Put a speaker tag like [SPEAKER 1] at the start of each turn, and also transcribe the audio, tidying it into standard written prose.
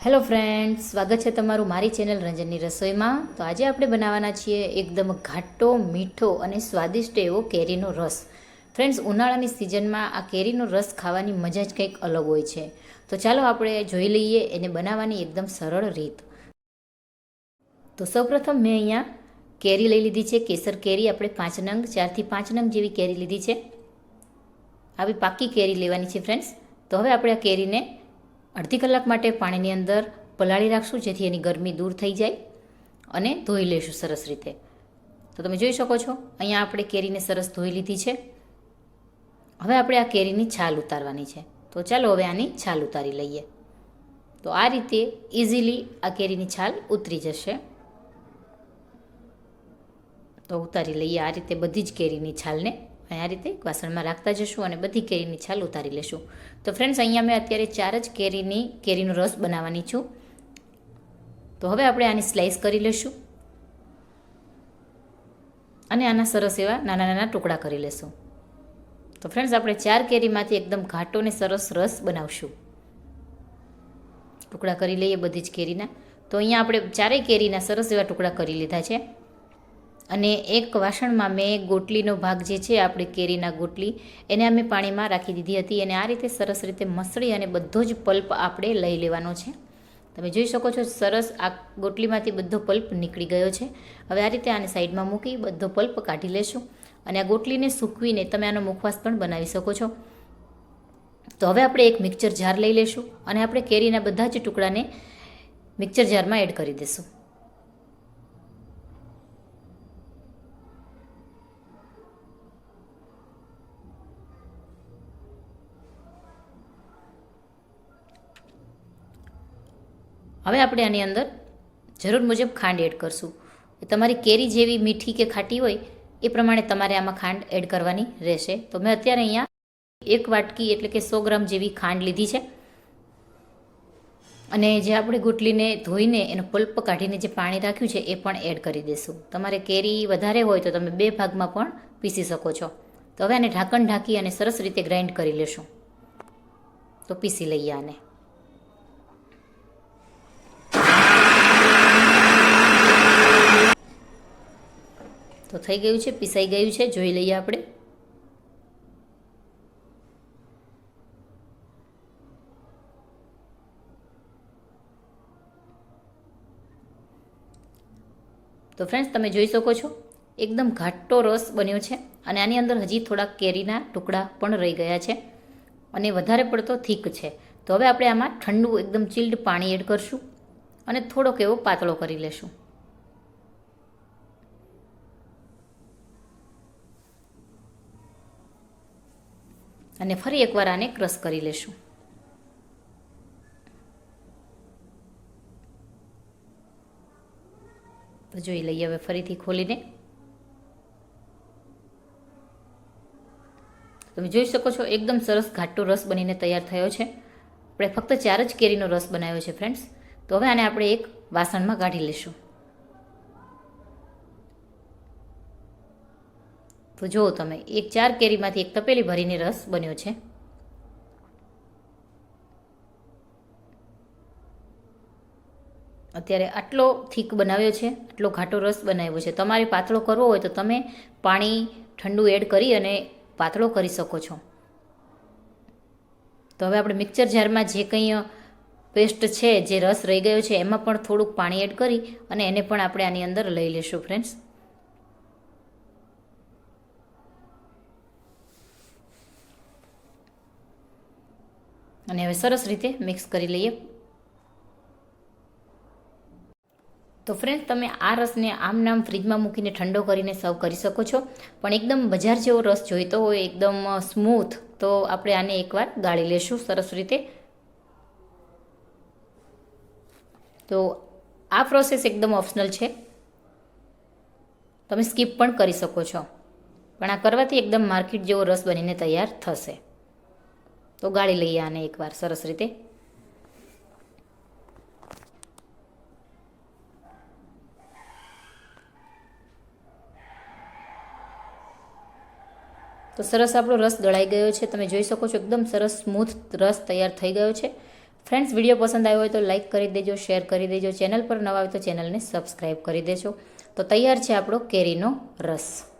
[SPEAKER 1] Hello friends, સ્વાગત છે તમારું મારી ચેનલ રંજનની રસોઈમાં. તો આજે આપણે બનાવવાના છીએ એકદમ ઘાટો, મીઠો અને સ્વાદિષ્ટ એવો કેરીનો રસ. ફ્રેન્ડ્સ, ઉનાળાની સિઝનમાં આ કેરીનો રસ ખાવાની મજા જ કંઈક અલગ હોય છે. તો ચાલો આપણે જોઈ લઈએ એને બનાવવાની એકદમ સરળ રીત. તો સૌપ્રથમ મેં અહીંયા કેરી લઈ લીધી છે, કેસર કેરી. આપણે 5 નંગ, 4 થી 5 નંગ જેવી કેરી લીધી છે. આવી પાકી કેરી લેવાની છે ફ્રેન્ડ્સ. તો હવે આપણે આ કેરીને અડધી કલાક માટે પાણીની અંદર પલાળી રાખશું, જેથી એની ગરમી દૂર થઈ જાય, અને ધોઈ લઈશું સરસ રીતે. તો તમે જોઈ શકો છો અહીંયા આપણે કેરીને સરસ ધોઈ લીધી છે. હવે આપણે આ કેરીની છાલ ઉતારવાની છે. તો ચાલો હવે આની છાલ ઉતારી લઈએ. તો આ રીતે ઇઝીલી આ કેરીની છાલ ઉતરી જશે. તો ઉતારી લઈએ આ રીતે બધી જ કેરીની છાલને. આ રીતે વાસણમાં રાખતા જશું અને બધી કેરીની છાલ ઉતારી લેશું. તો ફ્રેન્ડ્સ, અહીંયા મેં અત્યારે 4 જ કેરીનો રસ બનાવવાની છું. તો હવે આપણે આની સ્લાઈસ કરી લેશું અને આના સરસ એવા નાના નાના ટુકડા કરી લેશું. તો ફ્રેન્ડ્સ, આપણે 4 કેરીમાંથી એકદમ ઘાટો ને સરસ રસ બનાવશું. ટુકડા કરી લઈએ બધી જ કેરીના. તો અહીંયા આપણે 4 કેરીના સરસ એવા ટુકડા કરી લીધા છે. અને એક વાસણમાં મેં ગોટલીનો ભાગ જે છે, આપણે કેરીના ગોટલી, એને અમે પાણીમાં રાખી દીધી હતી. અને આ રીતે સરસ રીતે મસળી અને બધો જ પલ્પ આપણે લઈ લેવાનો છે. તમે જોઈ શકો છો સરસ આ ગોટલીમાંથી બધો પલ્પ નીકળી ગયો છે. હવે આ રીતે આને સાઈડમાં મૂકી બધો પલ્પ કાઢી લેશું. અને આ ગોટલીને સૂકવીને તમે આનો મુખવાસ પણ બનાવી શકો છો. તો હવે આપણે એક મિક્સર જાર લઈ લેશું અને આપણે કેરીના બધા જ ટુકડાને મિક્સર જારમાં એડ કરી દઈશું. હવે આપણે આની અંદર જરૂર મુજબ ખાંડ એડ કરશું. તમારી કેરી જેવી મીઠી કે ખાટી હોય એ પ્રમાણે તમારે આમાં ખાંડ એડ કરવાની રહેશે. તો મેં અત્યારે અહીંયા 1 વાટકી એટલે કે 100 ગ્રામ જેવી ખાંડ લીધી છે. અને જે આપણે ગોટલીને ધોઈને એનો પલ્પ કાઢીને જે પાણી રાખ્યું છે એ પણ એડ કરી દઈશું. તમારે કેરી વધારે હોય તો તમે 2 ભાગમાં પણ પીસી શકો છો. તો હવે આને ઢાંકણ ઢાંકી અને સરસ રીતે ગ્રાઇન્ડ કરી લેશું. તો પીસી લઈએ આને. તો થઈ ગયું છે, પીસાઈ ગયું છે. જોઈ લઈએ આપણે. તો ફ્રેન્ડ્સ, તમે જોઈ શકો છો એકદમ ઘાટો રસ બન્યો છે. અને આની અંદર હજી થોડાક કેરીના ટુકડા પણ રહી ગયા છે અને વધારે પડતો થીક છે. તો હવે આપણે આમાં ઠંડુ એકદમ ચિલ્ડ પાણી એડ કરશું અને થોડોક એવો પાતળો કરી લેશું. અને ફરી એકવાર આને ક્રશ કરી લેશું. તો જોઈ લઈએ હવે ફરીથી ખોલીને. તમે જોઈ શકો છો એકદમ સરસ ઘાટો રસ બનીને તૈયાર થયો છે. આપણે ફક્ત 4 જ કેરીનો રસ બનાવ્યો છે ફ્રેન્ડ્સ. તો હવે આને આપણે એક વાસણમાં કાઢી લઈશું. તો જુઓ તમે, 4 કેરીમાંથી એક તપેલી ભરીને રસ બન્યો છે. અત્યારે આટલો થીક બનાવ્યો છે, આટલો ઘાટો રસ બનાવ્યો છે. તમારે પાતળો કરવો હોય તો તમે પાણી ઠંડુ એડ કરી અને પાતળો કરી શકો છો. તો હવે આપણે મિક્સર જારમાં જે કંઈ પેસ્ટ છે, જે રસ રહી ગયો છે, એમાં પણ થોડુંક પાણી એડ કરી અને એને પણ આપણે આની અંદર લઈ લેશું ફ્રેન્ડ્સ. અને હવે સરસ રીતે મિક્સ કરી લઈએ. તો ફ્રેન્ડ્સ, તમે આ રસને આમ નામ ફ્રીજમાં મૂકીને ઠંડો કરીને સર્વ કરી શકો છો. પણ એકદમ બજાર જેવો રસ જોઈતો હોય, એકદમ સ્મૂથ, તો આપણે આને એકવાર ગાળી લેશું સરસ રીતે. તો આ પ્રોસેસ એકદમ ઓપ્શનલ છે, તમે સ્કીપ પણ કરી શકો છો. પણ આ કરવાથી એકદમ માર્કેટ જેવો રસ બનીને તૈયાર થશે. તો ગાળી લઈએ આને એકવાર સરસ રીતે. તો સરસ આપણો રસ દળાઈ ગયો છે. તમે જોઈ શકો છો એકદમ સરસ સ્મૂથ રસ તૈયાર થઈ ગયો છે. ફ્રેન્ડ્સ, વિડીયો પસંદ આવ્યો હોય તો લાઇક કરી દેજો, શેર કરી દેજો. ચેનલ પર નવા આવે તો ચેનલને સબસ્ક્રાઈબ કરી દેજો. તો તૈયાર છે આપણો કેરીનો રસ.